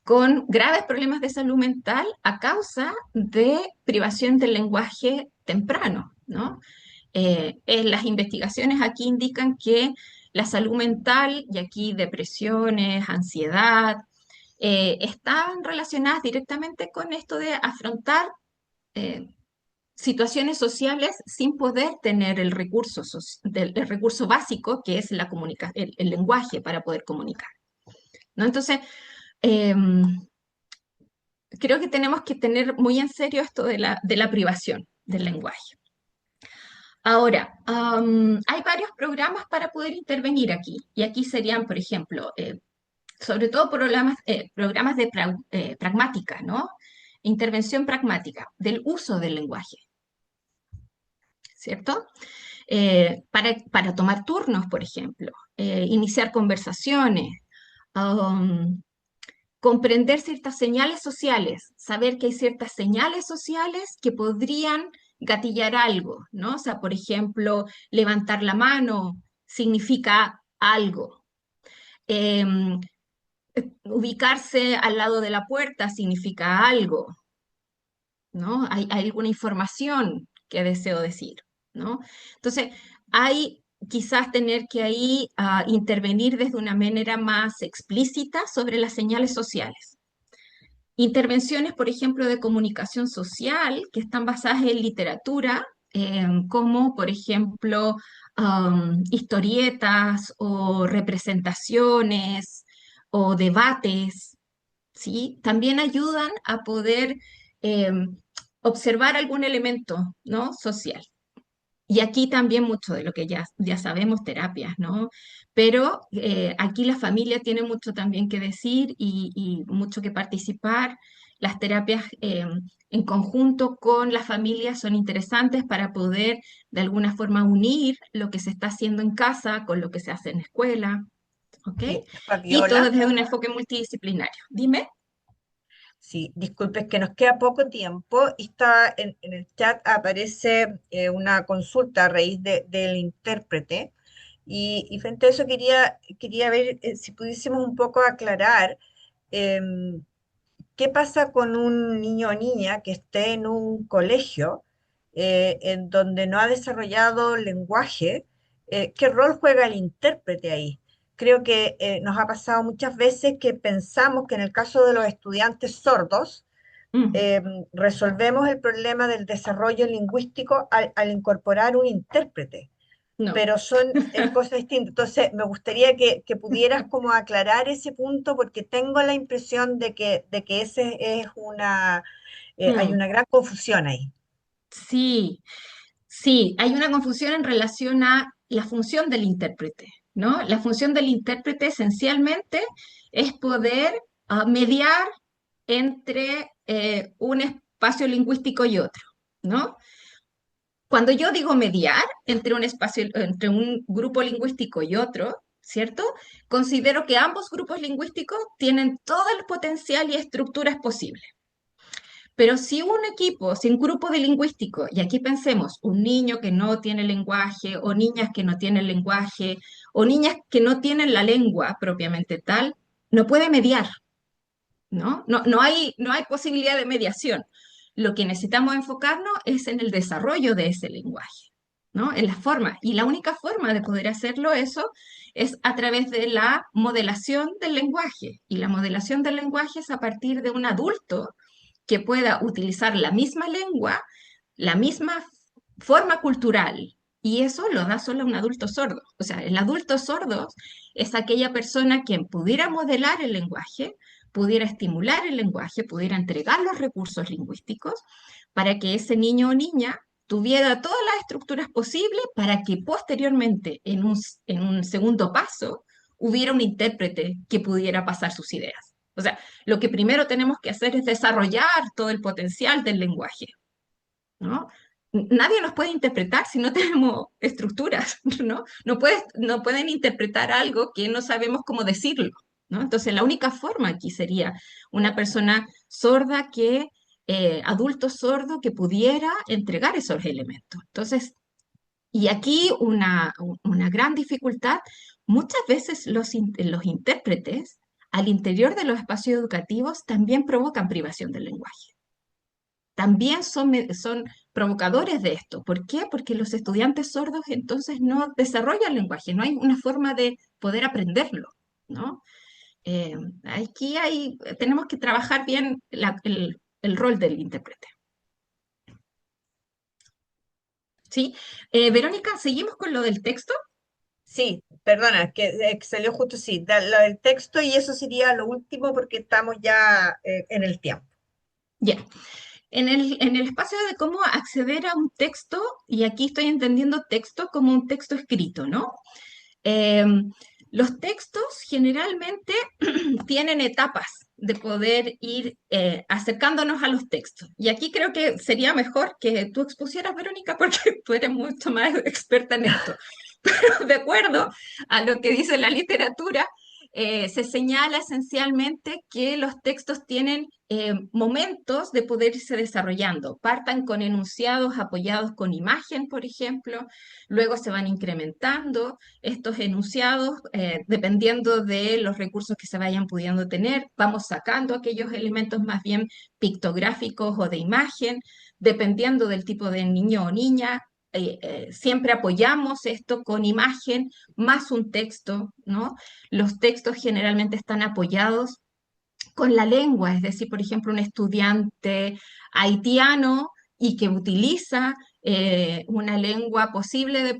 con graves problemas de salud mental a causa de privación del lenguaje temprano, ¿no? Las investigaciones aquí indican que la salud mental, y aquí depresiones, ansiedad, están relacionadas directamente con esto de afrontar eh, situaciones sociales sin poder tener el recurso básico que es el lenguaje para poder comunicar, ¿no? Entonces, creo que tenemos que tener muy en serio esto de la privación del lenguaje. Ahora, hay varios programas para poder intervenir aquí, y aquí serían, por ejemplo, sobre todo programas de pragmática, ¿no? Intervención pragmática del uso del lenguaje, ¿cierto? Para tomar turnos, por ejemplo, iniciar conversaciones, um, comprender ciertas señales sociales, saber que hay ciertas señales sociales que podrían gatillar algo, ¿no? O sea, por ejemplo, levantar la mano significa algo. Em, Ubicarse al lado de la puerta significa algo, ¿no? Hay alguna información que deseo decir, ¿no? Entonces, hay quizás tener que ahí intervenir desde una manera más explícita sobre las señales sociales. Intervenciones, por ejemplo, de comunicación social que están basadas en literatura, como por ejemplo historietas o representaciones o debates, ¿sí? También ayudan a poder observar algún elemento, ¿no? social. Y aquí también mucho de lo que ya sabemos, terapias, ¿no? Pero aquí la familia tiene mucho también que decir y mucho que participar. Las terapias en conjunto con la familia son interesantes para poder de alguna forma unir lo que se está haciendo en casa con lo que se hace en la escuela, ¿ok?
Sí,
Y todo
Fabiola.
desde un enfoque multidisciplinario. Dime.
Sí, disculpe, es que nos queda poco tiempo y está en el chat aparece una consulta a raíz del intérprete y frente a eso quería ver si pudiésemos un poco aclarar em, qué pasa con un niño o niña que esté en un colegio en donde no ha desarrollado lenguaje, ¿qué rol juega el intérprete ahí? Creo que nos ha pasado muchas veces que pensamos que en el caso de los estudiantes sordos,
Mm,
eh, resolvemos el problema del desarrollo lingüístico al incorporar un intérprete,
no.
pero son cosas distintas. Entonces, me gustaría que pudieras como aclarar ese punto porque tengo la impresión de que ese es hay
Mm,
una gran confusión ahí.
sí. Sí, hay una confusión en relación a la función del intérprete, ¿no? La función del intérprete esencialmente es poder mediar entre un espacio lingüístico y otro, ¿no? Cuando yo digo mediar entre un grupo lingüístico y otro, ¿cierto? Considero que ambos grupos lingüísticos tienen todo el potencial y estructuras posibles. Pero si un grupo de lingüístico, y aquí pensemos, un niño que no tiene lenguaje, o niñas que no tienen lenguaje, o niñas que no tienen la lengua propiamente tal, no puede mediar, ¿no? No hay posibilidad de mediación. Lo que necesitamos enfocarnos es en el desarrollo de ese lenguaje, ¿no? En la forma. Y la única forma de poder hacerlo eso es a través de la modelación del lenguaje. Y la modelación del lenguaje es a partir de un adulto que pueda utilizar la misma lengua, la misma forma cultural. Y eso lo da solo un adulto sordo. O sea, el adulto sordo es aquella persona quien pudiera modelar el lenguaje, pudiera estimular el lenguaje, pudiera entregar los recursos lingüísticos para que ese niño o niña tuviera todas las estructuras posibles para que posteriormente, en un segundo paso, hubiera un intérprete que pudiera pasar sus ideas. O sea, lo que primero tenemos que hacer es desarrollar todo el potencial del lenguaje, ¿no? nadie nos puede interpretar si no tenemos estructuras, ¿no? No pueden interpretar algo que no sabemos cómo decirlo, ¿no? Entonces, la única forma aquí sería una persona sorda adulto sordo que pudiera entregar esos elementos. Entonces, y aquí una gran dificultad, muchas veces los intérpretes al interior de los espacios educativos también provocan privación del lenguaje. También son provocadores de esto. ¿Por qué? Porque los estudiantes sordos entonces no desarrollan lenguaje, no hay una forma de poder aprenderlo, ¿no? Eh, tenemos que trabajar bien el rol del intérprete. ¿Sí? Verónica, ¿seguimos con lo del texto?
Sí, perdona, que salió justo, sí, lo del texto y eso sería lo último porque estamos ya en el tiempo.
Ya. En el espacio de cómo acceder a un texto, y aquí estoy entendiendo texto como un texto escrito, ¿no? Eh, los textos generalmente tienen etapas de poder ir acercándonos a los textos. Y aquí creo que sería mejor que tú expusieras, Verónica, porque tú eres mucho más experta en esto. Pero de acuerdo a lo que dice la literatura, se señala esencialmente que los textos tienen momentos de poder irse desarrollando. Partan con enunciados apoyados con imagen, por ejemplo, luego se van incrementando estos enunciados dependiendo de los recursos que se vayan pudiendo tener. Vamos sacando aquellos elementos más bien pictográficos o de imagen, dependiendo del tipo de niño o niña. Siempre apoyamos esto con imagen más un texto, ¿no? Los textos generalmente están apoyados con la lengua, es decir, por ejemplo, un estudiante haitiano y que utiliza una lengua posible de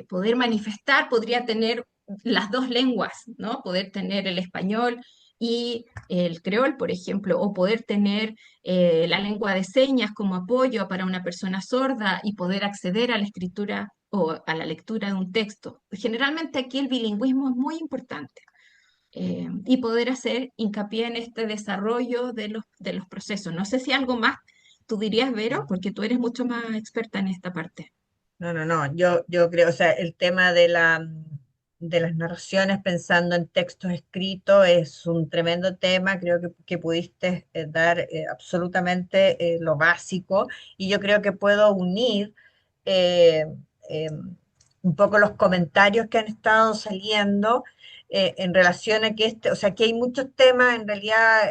poder manifestar, podría tener las dos lenguas, ¿no? Poder tener el español y el creol, por ejemplo, o poder tener la lengua de señas como apoyo para una persona sorda y poder acceder a la escritura o a la lectura de un texto. Generalmente aquí el bilingüismo es muy importante y poder hacer hincapié en este desarrollo de los procesos. No sé si algo más tú dirías, Vero, porque tú eres mucho más experta en esta parte.
No, no, no, yo creo, o sea, el tema de las narraciones pensando en textos escritos es un tremendo tema, creo que pudiste dar absolutamente lo básico y yo creo que puedo unir eh, eh, un poco los comentarios que han estado saliendo en relación a que o sea, que hay muchos temas en realidad.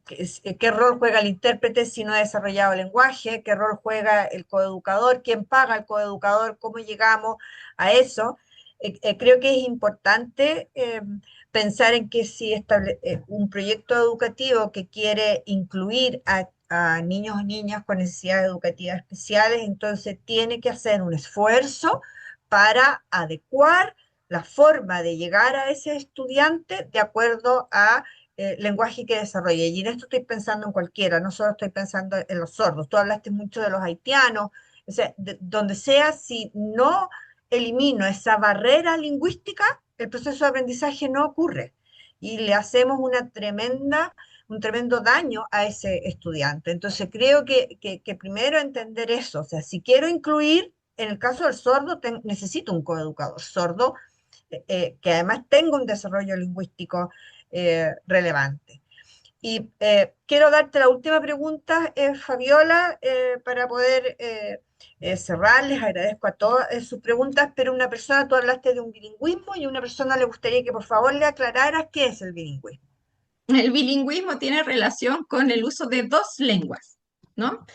¿Qué rol juega el intérprete si no ha desarrollado el lenguaje? ¿Qué rol juega el coeducador? ¿Quién paga el coeducador? ¿Cómo llegamos a eso? Creo que es importante pensar en que si un proyecto educativo que quiere incluir a niños o niñas con necesidades educativas especiales, entonces tiene que hacer un esfuerzo para adecuar la forma de llegar a ese estudiante de acuerdo a lenguaje que desarrolle. Y en esto estoy pensando en cualquiera, no solo estoy pensando en los sordos. Tú hablaste mucho de los haitianos, o sea, donde sea, si no elimino esa barrera lingüística, el proceso de aprendizaje no ocurre. Y le hacemos un tremendo daño a ese estudiante. Entonces creo que primero entender eso, o sea, si quiero incluir, en el caso del sordo, necesito un coeducador sordo que además tenga un desarrollo lingüístico relevante. Y quiero darte la última pregunta, Fabiola, para poder cerrar. Les agradezco a todas sus preguntas, pero una persona, tú hablaste de un bilingüismo y a una persona le gustaría que por favor le aclararas qué es el bilingüismo.
El bilingüismo tiene relación con el uso de dos lenguas, ¿no?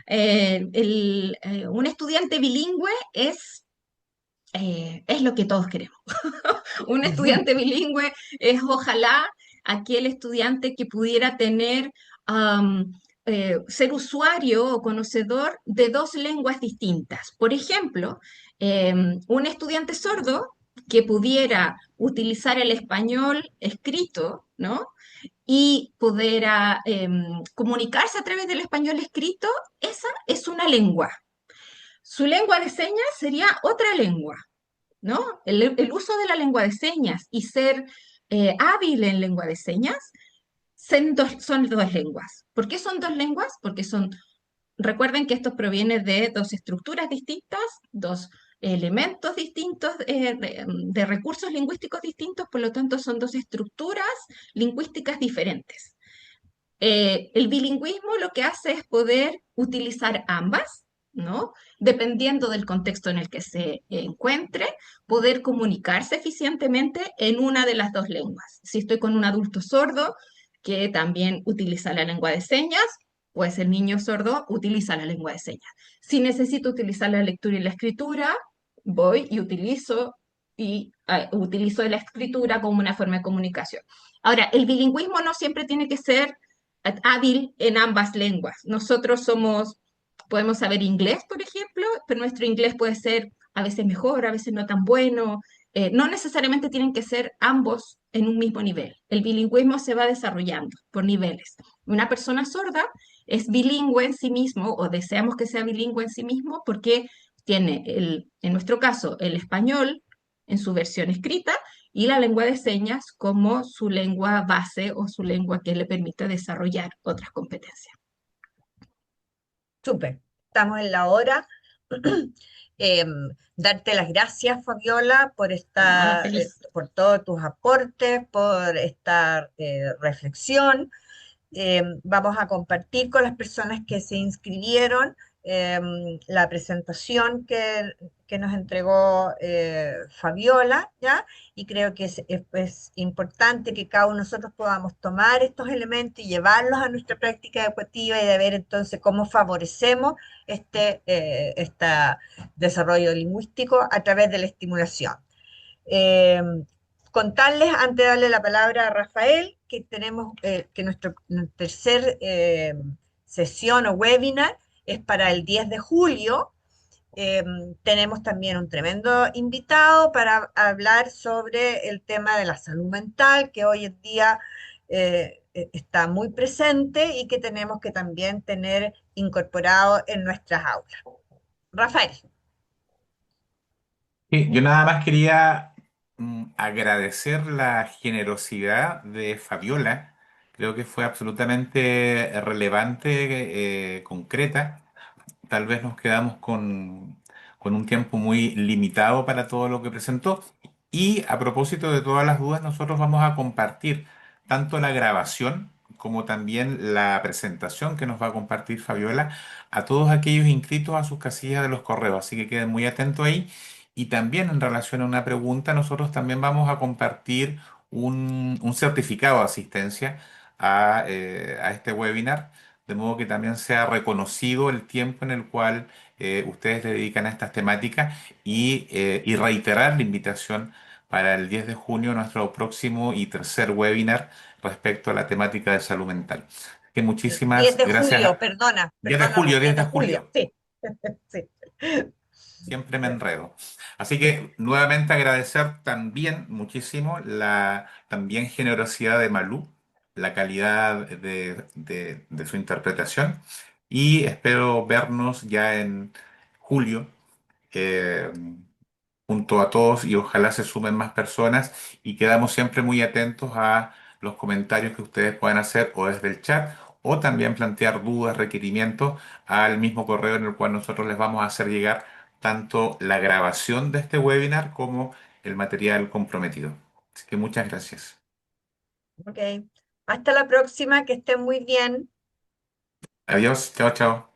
Un estudiante bilingüe es lo que todos queremos. Un estudiante bilingüe es ojalá aquel estudiante que pudiera ser usuario o conocedor de dos lenguas distintas. Por ejemplo, un estudiante sordo que pudiera utilizar el español escrito, ¿no? Y pudiera comunicarse a través del español escrito, esa es una lengua. Su lengua de señas sería otra lengua. ¿No? El uso de la lengua de señas y ser hábil en lengua de señas son dos lenguas. ¿Por qué son dos lenguas? Porque son recuerden que esto proviene de dos estructuras distintas, dos elementos distintos, de recursos lingüísticos distintos, por lo tanto son dos estructuras lingüísticas diferentes. El bilingüismo lo que hace es poder utilizar ambas, ¿no? Dependiendo del contexto en el que se encuentre, poder comunicarse eficientemente en una de las dos lenguas. Si estoy con un adulto sordo que también utiliza la lengua de señas, pues el niño sordo utiliza la lengua de señas. Si necesito utilizar la lectura y la escritura, voy y utilizo la escritura como una forma de comunicación. Ahora, el bilingüismo no siempre tiene que ser hábil en ambas lenguas. Nosotros podemos saber inglés, por ejemplo, pero nuestro inglés puede ser a veces mejor, a veces no tan bueno. No necesariamente tienen que ser ambos en un mismo nivel. El bilingüismo se va desarrollando por niveles. Una persona sorda es bilingüe en sí mismo, o deseamos que sea bilingüe en sí mismo, porque tiene, en nuestro caso, el español en su versión escrita y la lengua de señas como su lengua base o su lengua que le permite desarrollar otras competencias.
Súper, estamos en la hora. Darte las gracias, Fabiola,
Nada, feliz.
por todos tus aportes, por esta reflexión. Vamos a compartir con las personas que se inscribieron la presentación que nos entregó Fabiola, ¿ya? Y creo que es importante que cada uno de nosotros podamos tomar estos elementos y llevarlos a nuestra práctica educativa y de ver entonces cómo favorecemos este desarrollo lingüístico a través de la estimulación. Eh, Contarles, antes de darle la palabra a Rafael, que tenemos que nuestro tercer sesión o webinar es para el 10 de julio. Eh, Tenemos también un tremendo invitado para hablar sobre el tema de la salud mental, que hoy en día está muy presente y que tenemos que también tener incorporado en nuestras aulas. Rafael.
Sí, yo nada más quería agradecer la generosidad de Fabiola. Creo que fue absolutamente relevante, concreta. Tal vez nos quedamos con un tiempo muy limitado para todo lo que presentó. Y a propósito de todas las dudas, nosotros vamos a compartir tanto la grabación como también la presentación que nos va a compartir Fabiola a todos aquellos inscritos a sus casillas de los correos. Así que queden muy atentos ahí. Y también en relación a una pregunta, nosotros también vamos a compartir un certificado de asistencia a este webinar, de modo que también sea reconocido el tiempo en el cual ustedes le dedican a estas temáticas y reiterar la invitación para el 10 de junio, nuestro próximo y tercer webinar respecto a la temática de salud mental. Que
10
muchísimas
de
gracias.
julio, perdona,
10 de
perdona,
julio,
10
10
de
de
julio,
julio.
sí, sí.
Siempre me enredo. Así que nuevamente agradecer también muchísimo la también generosidad de Malú, la calidad de su interpretación y espero vernos ya en julio eh, junto a todos y ojalá se sumen más personas y quedamos siempre muy atentos a los comentarios que ustedes puedan hacer o desde el chat o también plantear dudas, requerimientos al mismo correo en el cual nosotros les vamos a hacer llegar tanto la grabación de este webinar como el material comprometido. Así que muchas gracias.
Ok, hasta la próxima, que estén muy bien.
Adiós, chao, chao.